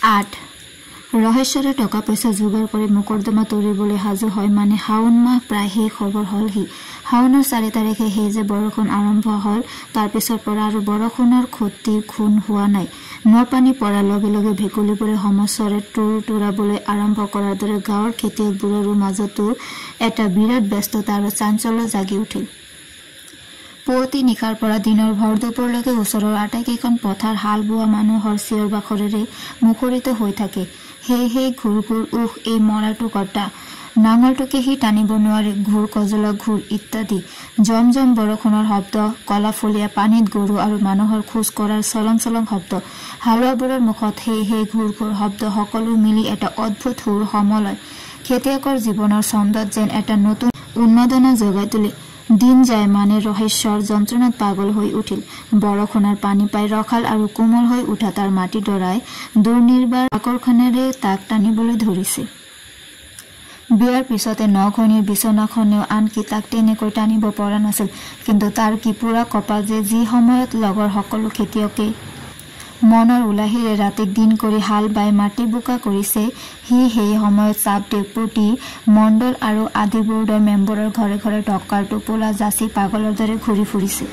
8 ৰহেশ্বৰে টকা পইচা যোগাৰ কৰি মোকৰ্দমা তৰিবলৈ হাজু হয় মানে শাওন মাহ প্ৰায় শেষ খবৰ হলহি শাওনৰ 4 তাৰিখে হে যে বৰষুণ আৰম্ভ হল তাৰ পিছৰ পৰা আৰু বৰষুণৰ ক্ষতি খুন হোৱা নাই নপানী পৰাৰ লগে লগে ভেকুলিবোৰে সমস্যৰে তুৰাবলৈ আৰম্ভ কৰাৰ দৰে গাঁৱৰ খেতিয়কবোৰৰ মাজতো এটা বিৰাট ব্যস্ততা আৰু চাঞ্চল্য জাগি উঠিল পুৱতি নিশাৰ পৰা দিনৰ ভৰ দুপৰলৈকে ওচৰৰ আটাইকেইখন পথাৰ হাল বোৱা মানুহৰ চিঞৰ বাখৰেৰে মুখৰিত হৈ থাকে হে ঘূৰ এই মৰাটো কটা নাঙলটোকে সি টানিব নোৱাৰে ঘূৰ কজলা ঘূৰ ইত্যাদি জমজম বৰষুণৰ শব্দ কলাফলীয়া পানীত গৰু আৰু মানুহৰ খোজ কৰাৰ চলং শব্দ হালোৱাবোৰৰ মুখত হে ঘূৰ শব্দ সকলো মিলি এটা অদ্ভুত সুৰ সমলয় খেতিয়কৰ জীৱনৰ ছন্দত যেন এটা নতুন উন্মাদনা জগাই তুলি দিন যায় মানে ৰহেশ্বৰ যন্ত্ৰণাত পাগল হৈ উঠিল বৰষুণৰ পানী পাই ৰখাল আৰু কোমল হৈ উঠা তাৰ মাটি ডৰাই দুৰ্নিৰ্বাৰ আকৰ্ষণেৰে তাক টানিবলৈ ধৰিছে বিয়াৰ পিছতে 9 ঘণীৰ বিচনাখনেও আনকি তাক তেনেকৈ টানিব পৰা নাছিল কিন্তু তাৰ কি পুৰা কপাল যে যি সময়ত লগৰ সকলো খেতিয়কে মনৰ উলাহিৰে ৰাতিক দিন কৰি হাল বাই মাটি বোকা কৰিছে হি সেই সময়ত চাব ডেপুটি মণ্ডল আৰু আদি বোৰ্ডৰ মেম্বৰৰ ঘৰে ঘৰে টকাৰ টোপোলা যাচি পাগলৰ দৰে ঘূৰি ফুৰিছে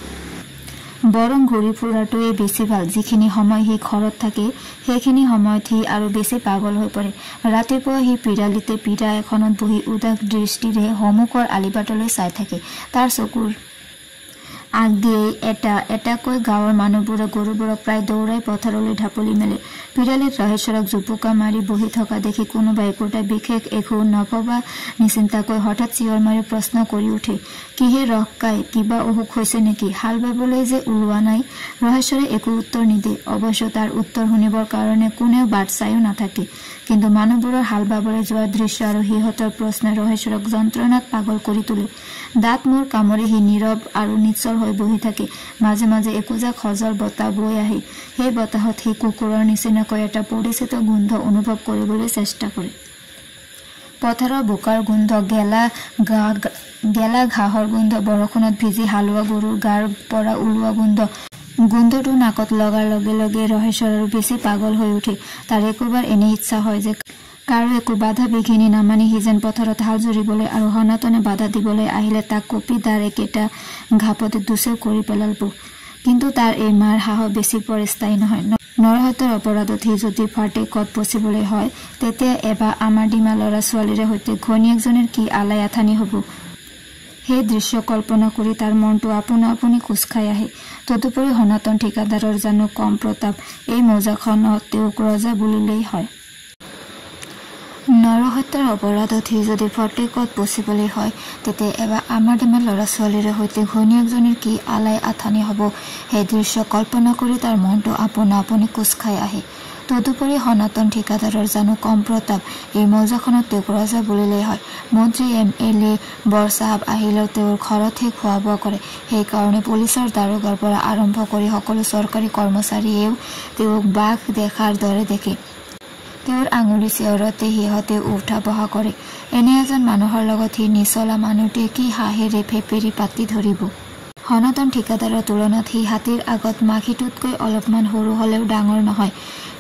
বৰং ঘূৰি ফুৰাটোৱে বেছি ভাল যিখিনি সময় হি ঘৰত থাকে সেইখিনি সময়ত হি আৰু বেছি পাগল হৈ পৰে ৰাতিপুৱা হি পিৰালিতে পিৰা এখনত বহি উদাস দৃষ্টিৰে সন্মুখৰ আলিবাটলৈ চাই থাকে তাৰ চকুৰ আগ দিয়ে এটাকৈ গাঁৱৰ মানুহবোৰে গৰুবোৰক প্ৰায় দৌৰাই পথাৰলৈ ঢাপলি মেলে পিৰালিত ৰহেশ্বৰক জুপুকা মাৰি বহি থকা দেখি কোনোবা একোটা বিশেষ একো নভবা নিচিন্তাকৈ হঠাৎ চিঞৰ মাৰি প্ৰশ্ন কৰি উঠে কিহে ৰহকাই কিবা অসুখ হৈছে নেকি হাল বাবলৈ যে ওলোৱা নাই ৰহেশ্বৰে একো উত্তৰ নিদিয়ে অৱশ্য তাৰ উত্তৰ শুনিবৰ কাৰণে কোনেও বাট চাইও নাথাকে কিন্তু মানুহবোৰৰ হাল বাবলৈ যোৱা দৃশ্য আৰু সিহঁতৰ প্ৰশ্নে ৰহেশ্বৰক যন্ত্ৰণাত পাগল কৰি তোলে দাঁত মূৰ কামৰি সি নীৰৱ আৰু নিশ্চল হৈ বহি থাকে মাজে মাজে একোজা খজৰ বতাহ বৈ আহে সেই বতাহত সি কুকুৰৰ নিচিনাকৈ এটা পৰিচিত গোন্ধ অনুভৱ কৰিবলৈ চেষ্টা কৰে পথাৰৰ বোকাৰ গোন্ধ গেলা ঘাঁহৰ গোন্ধ বৰষুণত ভিজি হালোৱা গৰুৰ গাৰ পৰা ওলোৱা গোন্ধটো নাকত লগাৰ লগে লগে ৰহেশ্বৰ আৰু বেছি পাগল হৈ উঠে তাৰ একোবাৰ এনে ইচ্ছা হয় যে কাৰো একো বাধা বিঘিনি নামানি সি যেন পথাৰত হাল জুৰিবলৈ আৰু সনাতনে বাধা দিবলৈ আহিলে তাক কপি দাৰ একেটা ঘাপতে দুচেও কৰি পেলাব কিন্তু তাৰ এই মাৰ সাহস বেছি পৰিস্থায়ী নহয় নৰহত্যৰ অপৰাধত সি যদি ফাটেকত পচিবলৈ হয় তেতিয়া এবাৰ আমাৰ ডিমা ল'ৰা ছোৱালীৰে সৈতে ঘৈণীয়েকজনীৰ কি আলাই আথানি হ'ব সেই দৃশ্য কল্পনা কৰি তাৰ মনটো আপোনা আপুনি কোচ খাই আহে তদুপৰি সনাতন ঠিকাদাৰৰ জানো কম প্ৰতাপ এই মৌজাখনত তেওঁক ৰজা বুলিলেই হয় নৰহত্যাৰ অপৰাধত সি যদি ফটেকত পচিবলৈ হয় তেতিয়া এবাৰ আমাৰ ডিমা ল'ৰা ছোৱালীৰে সৈতে ঘৈণীয়েকজনীৰ কি আলাই আথানি হ'ব সেই দৃশ্য কল্পনা কৰি তাৰ মনটো আপোনা আপুনি কোচ খাই আহে তদুপৰি সনাতন ঠিকাদাৰৰ জানো কম প্ৰতাপ এই মৌজাখনত তেওঁক ৰজা বুলিলেই হয় মন্ত্ৰী MLA বৰচাহাব আহিলেও তেওঁৰ ঘৰতহে খোৱা বোৱা কৰে সেইকাৰণে পুলিচৰ দাৰোগাৰ পৰা আৰম্ভ কৰি সকলো চৰকাৰী কৰ্মচাৰীয়েও তেওঁক বাঘ দেখাৰ দৰে দেখে তেওঁৰ আঙুলি চিঞৰতে সিহঁতে উঠা বহা কৰে এনে এজন মানুহৰ লগত সি নিচলা মানুহটোৱে কি হাঁহেৰে ফেপেৰি পাতি ধৰিব সনাতন ঠিকাদাৰৰ তুলনাত সি হাতীৰ আগত মাখিটোতকৈ অলপমান সৰু হলেও ডাঙৰ নহয়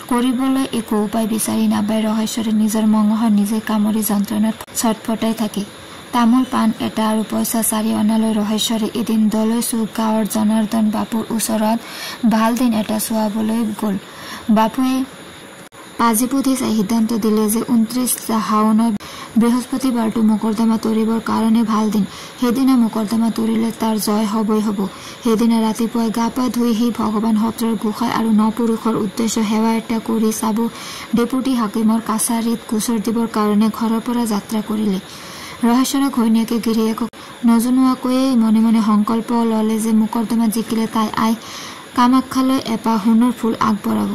কৰিবলৈ একো উপায় বিচাৰি নাপাই ৰহেশ্বৰে নিজৰ মঙহৰ নিজে কামৰি যন্ত্ৰণাত ছটফটাই থাকে তামোল পাণ এটা আৰু পইচা 4 অনালৈ ৰহেশ্বৰে এদিন দলৈচুক গাঁৱৰ জনাৰ্দন বাপুৰ ওচৰত ভাল দিন এটা চোৱাবলৈ গ'ল বাপুৱে পাজি পুথি চাই সিদ্ধান্ত দিলে যে 29 শাওনৰ বৃহস্পতিবাৰটো মোকৰ্দমা তৰিবৰ কাৰণে ভাল দিন সেইদিনা মোকৰ্দমা তৰিলে তাৰ জয় হবই হ'ব সেইদিনা ৰাতিপুৱাই গা পা ধুই সি ভগৱান সত্ৰৰ গোসাঁই আৰু নপুৰুষৰ উদ্দেশ্য সেৱা এটা কৰি চাব ডেপুটি হাকিমৰ কাছাৰীত গোচৰ দিবৰ কাৰণে ঘৰৰ পৰা যাত্ৰা কৰিলে ৰহেশ্বৰৰ ঘৈণীয়েকে গিৰিয়েকক নজনোৱাকৈয়ে মনে মনে সংকল্প ললে যে মোকৰ্দমা জিকিলে তাই আই কামাখ্যালৈ এপাহ সোণৰ ফুল আগবঢ়াব